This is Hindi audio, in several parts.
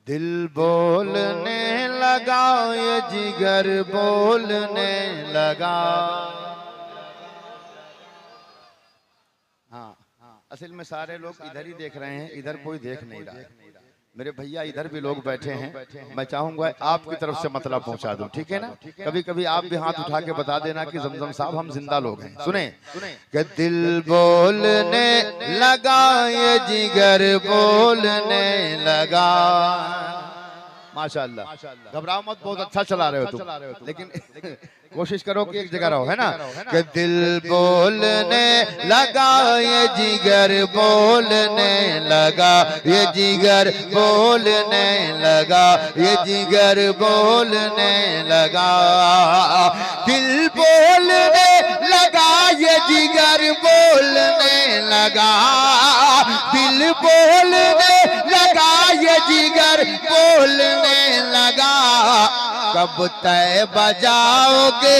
दिल बोलने लगा ये जिगर बोलने लगा। हाँ, असल में सारे लोग इधर ही देख रहे हैं, इधर कोई देख नहीं रहा है। मेरे भैया इधर भी लोग बैठे हैं, मैं चाहूंगा आपकी तरफ से मतलब पहुंचा दूं, ठीक है ना। कभी कभी आप भी हाथ उठा के बता देना कि जमजम साहब हम जिंदा लोग हैं। सुने कि दिल बोलने लगा ये जिगर बोलने लगा। माशाअल्लाह, घबराओ मत, बहुत अच्छा चला रहे हो तुम, लेकिन कोशिश करो कि एक जगह रहो, है ना। कि दिल बोलने लगा ये जिगर बोलने लगा, ये जिगर बोलने लगा, ये जिगर बोलने लगा। दिल बोलने लगा ये जिगर बोलने लगा, दिल बोलने लगा ये जिगर बोलने लगा। कब तय बजाओगे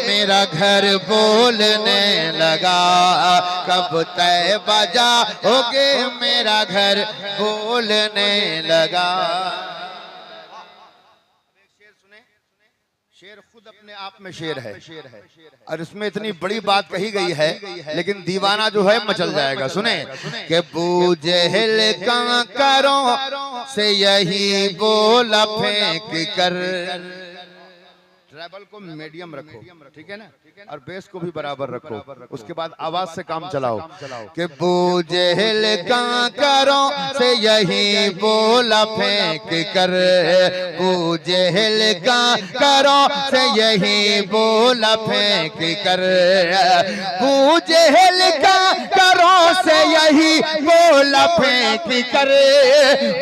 मेरा घर बोलने लगा, कब तय बजाओगे मेरा घर बोलने लगा। शेर खुद अपने आप में शेर है और इसमें इतनी बड़ी बात कही गई है, लेकिन दीवाना जो है मचल जाएगा। सुने कि बूझेल कंकरों से यही बोला फेंक कर। ट्रैबल को मीडियम रखो, ठीक है ना, और बेस को भी बराबर रखो, उसके बाद आवाज से काम चलाओ। कि बूझेल कंकरों से यही बोला फेंक कर, बूझेल कंकरों से यही बोला फेंक कर, बूझेल कंकरों से यही बोला फेंक कर,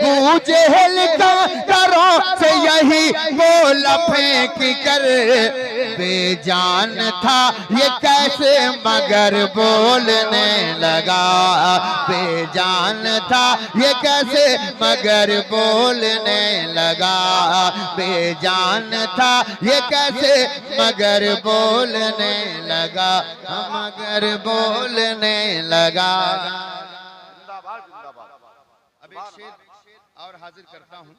बूझेल कंकरों से यही बोला फेंक कर। बेजान था ये कैसे मगर बोलने लगा, बेजान था ये कैसे मगर बोलने लगा, बेजान था ये कैसे मगर बोलने लगा, मगर बोलने लगा। अब एक शेर और हाजिर करता हूँ।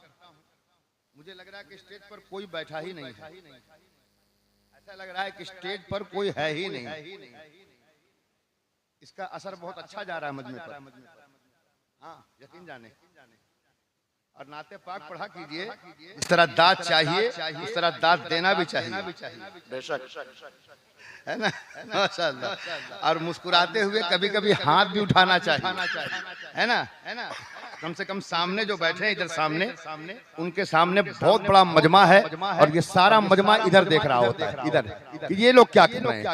मुझे लग रहा है कि स्टेज पर कोई बैठा ही नहीं है, ऐसा लग रहा है कि स्टेज पर कोई है ही नहीं। इसका असर बहुत अच्छा जा रहा है मजमे पर, हाँ यकीन जाने। और नाते पाक पढ़ा कीजिए, इस तरह दाद चाहिए, इस तरह दाद देना भी चाहिए, बेशक, है ना, माशाअल्लाह। और मुस्कुराते हुए कभी कभी हाथ भी उठाना चाहिए, है ना। कम से कम सामने जो बैठे हैं, इधर सामने, उनके सामने बहुत बड़ा मजमा है और ये सारा मजमा इधर देख रहा होता है, इधर ये लोग क्या कर रहे हैं।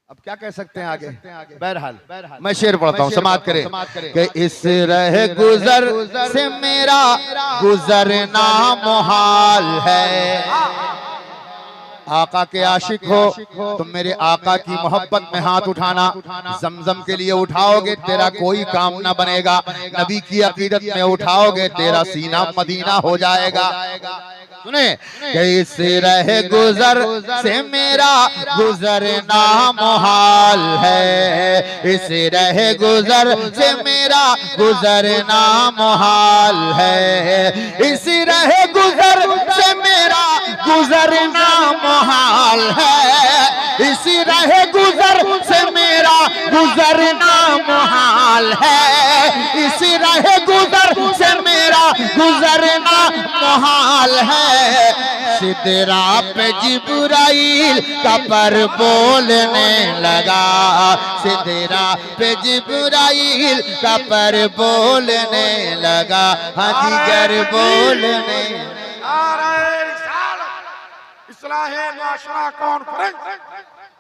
अब क्या कह सकते हैं आगे। बहरहाल मैं शेर पढ़ता हूँ, समाप्त करें कि इस रह गुजर से मेरा गुजरना मुहाल है। आका के आशिक हो तो मेरे आका की मोहब्बत में हाथ उठाना, जमजम के लिए उठाओगे तेरा कोई काम ना बनेगा, नबी की अकीदत में उठाओगे तेरा सीना मदीना हो जाएगा। सुने कि इस रह गुजर से मेरा गुजरना मुहाल है, इस रह गुजर से मेरा गुजरना मुहाल है, इस रह गुजर से मेरा गुजरना मुहाल है, इस रह गुजर से मेरा गुजरना मुहाल है, इस रह गुजर से मेरा गुजरना मुहाल है। सिदरा पे जिब्राइल का पर बोलने लगा, सिदरा पे जिब्राइल का पर बोलने लगा, जिगर बोलने। इस्लाहे माशरा कॉन्फ्रेंस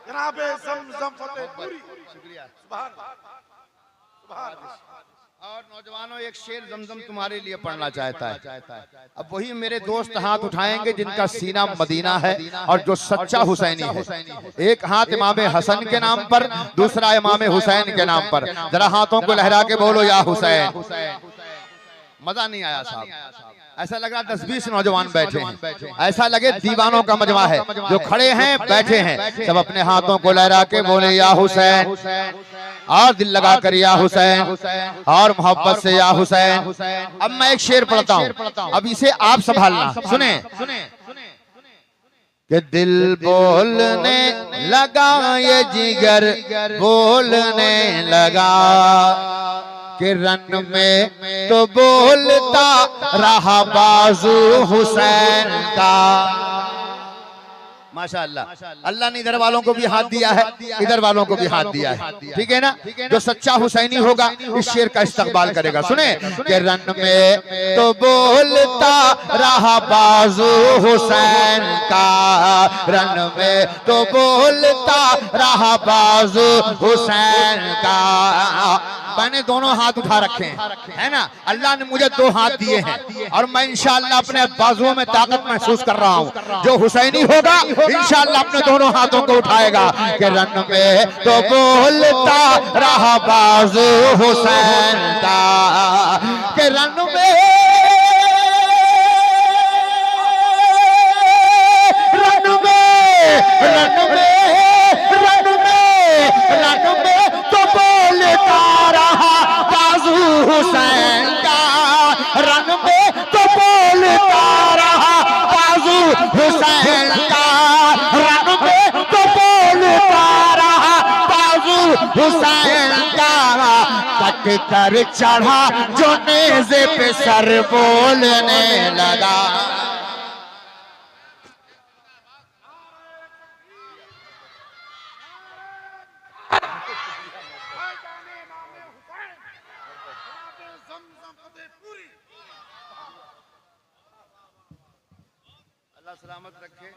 जनाबे ज़मज़म फतेहपुरी, शुक्रिया, सुभान अल्लाह। और नौजवानों, एक शेर जमजम तुम्हारे लिए पढ़ना चाहता है। अब वही मेरे दोस्त हाथ उठाएंगे जिनका सीना मदीना है और जो सच्चा हुसैनी है। एक हाथ इमाम हसन के नाम पर, दूसरा इमाम हुसैन के नाम पर। जरा हाथों को लहरा के बोलो या हुसैन। मजा नहीं आया साहब, ऐसा लगा 10-20 नौजवान बैठे हैं, ऐसा लगे दीवानों का मजमा है, जो खड़े हैं बैठे हैं, सब अपने हाथों को लहरा के बोले या हुसैन, और दिल लगा कर या हुसैन, और मोहब्बत से या हुसैन। अब मैं एक शेर पढ़ता हूँ, अब इसे आप संभालना, सुने। कि दिल बोलने लगा ये जिगर बोलने लगा, कि रन में तो बोलता रहा बाजू हुसैन का। माशाअल्लाह, अल्लाह ने इधर वालों को भी हाथ दिया है, इधर वालों को भी हाथ दिया है, ठीक है ना। जो सच्चा हुसैनी होगा इस शेर का इस्तकबाल करेगा। सुने कि रन में तो बोलता रहा बाजू हुसैन का, रन में तो बोलता रहा बाजू हुसैन का। मैंने दोनों हाथ उठा रखे हैं, है ना, अल्लाह ने मुझे 2 हाथ दिए हैं, और मैं इंशाअल्लाह अपने बाजुओं में ताकत महसूस कर रहा हूँ। जो हुसैनी होगा इंशाअल्लाह अपने दोनों हाथों को उठाएगा कि रन में तो बोलता रहा बाजू हुसैन का, कि रन में तो बोलता रहा बाजू हुसैन का, रन में तो बोलता रहा बाजू हुसैन का, रन में तो बोलता रहा बाजू हुसैन का। कट कर चढ़ा जो नेज़े पे सर बोलने लगा। अल्लाह सलामत रखे।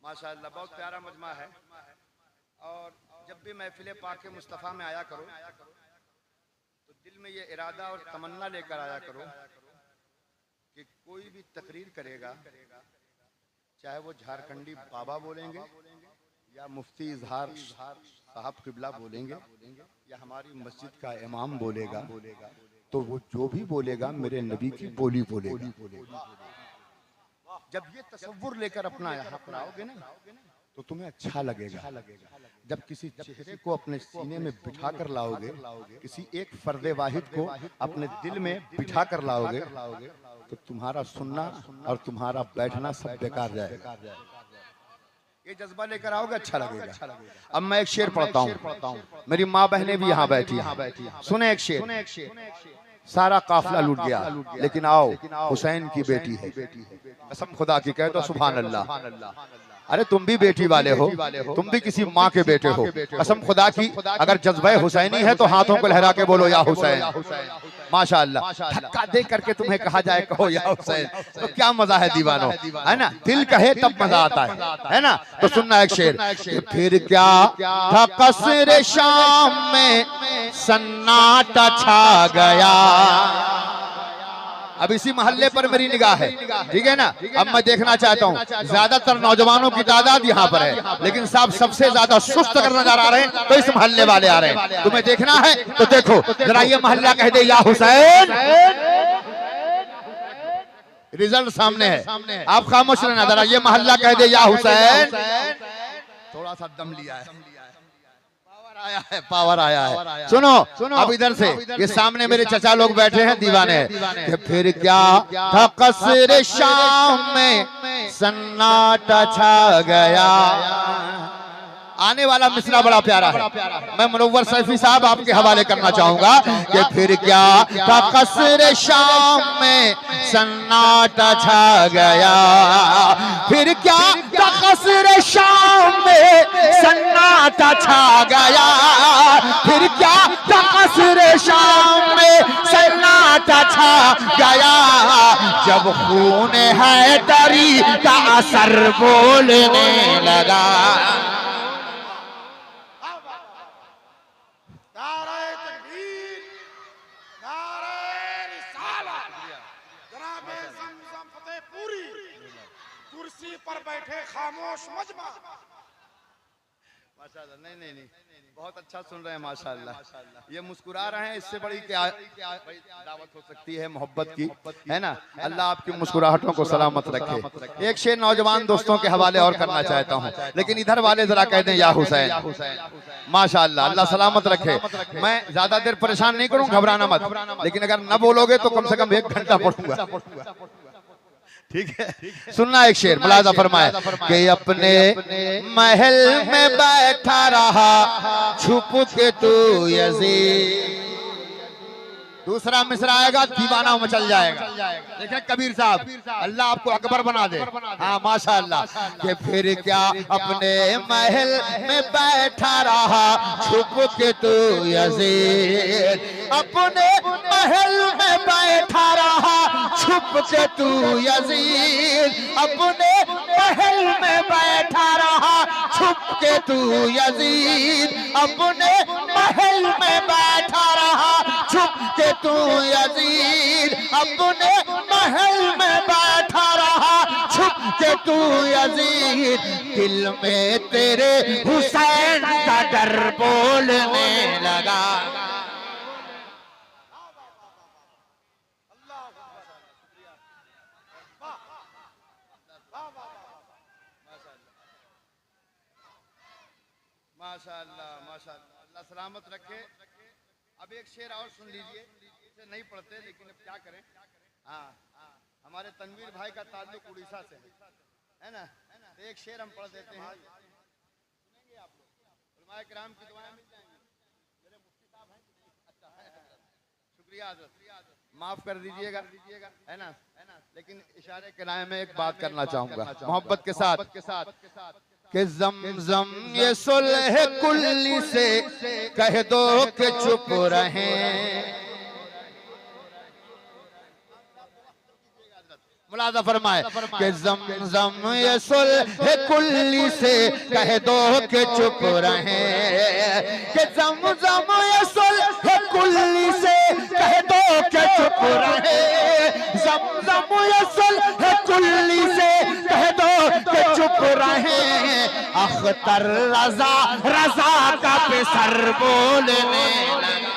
माशाअल्लाह बहुत प्यारा मजमा है, और जब भी महफिल पाक मुस्तफ़ा में आया करो तो दिल में ये इरादा और तमन्ना लेकर आया करो कि कोई भी तकरीर करेगा, चाहे वो झारखंडी बाबा बोलेंगे या मुफ्ती इजहार साहब किबला बोलेंगे या हमारी मस्जिद का इमाम बोलेगा, तो वो जो भी बोलेगा मेरे नबी की बोली बोलेगा। जब ये तसव्वुर लेकर अपना यहाँ पर आओगे ना तो तुम्हें अच्छा लगेगा। जब किसी चेहरे को अपने सीने में बिठा कर लाओगे, किसी एक फर्दे वाहिद को अपने दिल में बिठा कर लाओगे, तो तुम्हारा सुनना और तुम्हारा बैठना सब बेकार जाएगा। ये जज्बा लेकर आओगे अच्छा लगेगा। अब मैं एक शेर पढ़ता हूँ, मेरी माँ बहनें भी यहाँ बैठी हैं, सुने एक शेर। सारा काफिला लूट गया, लेकिन आओ हुसैन की बेटी है, कसम खुदा की कहे तो सुभान अल्लाह। अरे तुम भी बेटी वाले हो, तुम भी किसी माँ के बेटे हो, कसम खुदा की अगर जज्बा हुसैनी है तो हाथों को लहरा के बोलो या हुसैन। माशाअल्लाह, धक्का दे करके तुम्हें कहा जाए कहो या हुसैन, तो क्या मजा है दीवानों, है ना। दिल कहे तब मजा आता है ना। तो सुनना एक शेर। फिर क्या था कसरे शाम में सन्नाटा छा गया। अब इसी मोहल्ले पर मेरी निगाह है, ठीक है ना। अब मैं देखना चाहता हूँ, ज्यादातर नौजवानों की तादाद यहाँ पर है, लेकिन साहब सबसे ज्यादा सुस्त अगर नजर आ रहे हैं तो इस मोहल्ले वाले आ रहे हैं। तुम्हें देखना है तो देखो जरा, ये मोहल्ला कह दे या हुसैन। रिजल्ट सामने है, आप खामोश रहना। जरा ये मोहल्ला कह दे या हुसैन। थोड़ा सा दम लिया है, आया है, पावर आया है। सुनो अब इधर से, ये सामने मेरे चचा लोग बैठे हैं दीवाने। कि फिर क्या था कसरे शाम में सन्नाटा छा गया। आने वाला मिसरा बड़ा प्यारा है, मैं मुनव्वर सैफी साहब आपके हवाले करना चाहूंगा। कि फिर क्या था कसरे शाम में सन्नाटा छा गया। फिर क्या था कसरे शाम में सन्नाटा छा गया। फिर क्या था कसरे शाम में सन्नाटा छा गया। जब खून हैदरी का असर बोलने लगा। कुर्सी पर बैठे खामोश मजमा। नहीं, बहुत अच्छा सुन रहे हैं माशाल्लाह। ये मुस्कुरा रहे हैं, इससे बड़ी क्या बड़ी दावत हो सकती है मोहब्बत की, है ना। अल्लाह आपकी मुस्कुराहटों को सलामत रखे। एक शेर नौजवान दोस्तों के हवाले और करना चाहता हूँ, लेकिन इधर वाले जरा कह दें या हुसैन। माशाल्लाह, अल्लाह सलामत रखे। मैं ज्यादा देर परेशान नहीं करूँ, घबराना मत, लेकिन अगर न बोलोगे तो कम से कम 1 घंटा पढ़ूंगा। ठीक है, सुनना एक शेर, मुलाजा फरमाए कि अपने महल में बैठा रहा छुप के तू यजीद। दूसरा मिसरा आएगा, दीवाना मचल जाएगा। देखें कबीर साहब, अल्लाह आपको अकबर बना दे। हाँ माशाअल्लाह। कि फिर क्या अपने महल में बैठा रहा छुप के तू यजीद। अपने महल में बैठा रहा छुप के तू यजीद। अपने महल में बैठा रहा छुप के तू यजीद। अपने महल में बैठा रहा छुप के तू यजीद। अपने महल में बैठा रहा छुप के तू यजीद। दिल में तेरे हुसैन का डर बोलने लगा। माशाअल्लाह माशाअल्लाह, अल्लाह सलामत रखे। अब एक शेर और सुन लीजिए, इसे नहीं पढ़ते लेकिन अब क्या करें। हाँ, हमारे तनवीर भाई का ताल्लुक उड़ीसा से है ना, तो एक शेर हम पढ़ देते हैं, सुनेंगे आप लोग। उलमाए किराम की दुआएं मिल जाएंगी। मेरे मुफ्ती साहब हैं कि नहीं? अच्छा है, शुक्रिया हज़रत, माफ कर दीजिएगा, है ना। लेकिन इशारे के राय में एक बात करना चाहूंगा मोहब्बत के साथ कि ज़मज़म ये सुलह कुल्ली से कह दो कि चुप रहें। मुलाज़ा फरमाए कि ज़मज़म ये सुलह कुल्ली से कह दो कि चुप रहें। कि ज़मज़म ये सुलह कुल्ली से कह दो कि चुप रहें। ज़मज़म ये सुलह कुल्ली से कह दो कि चुप रहें। अख्तर रज़ा का पे सर बोलने लगा।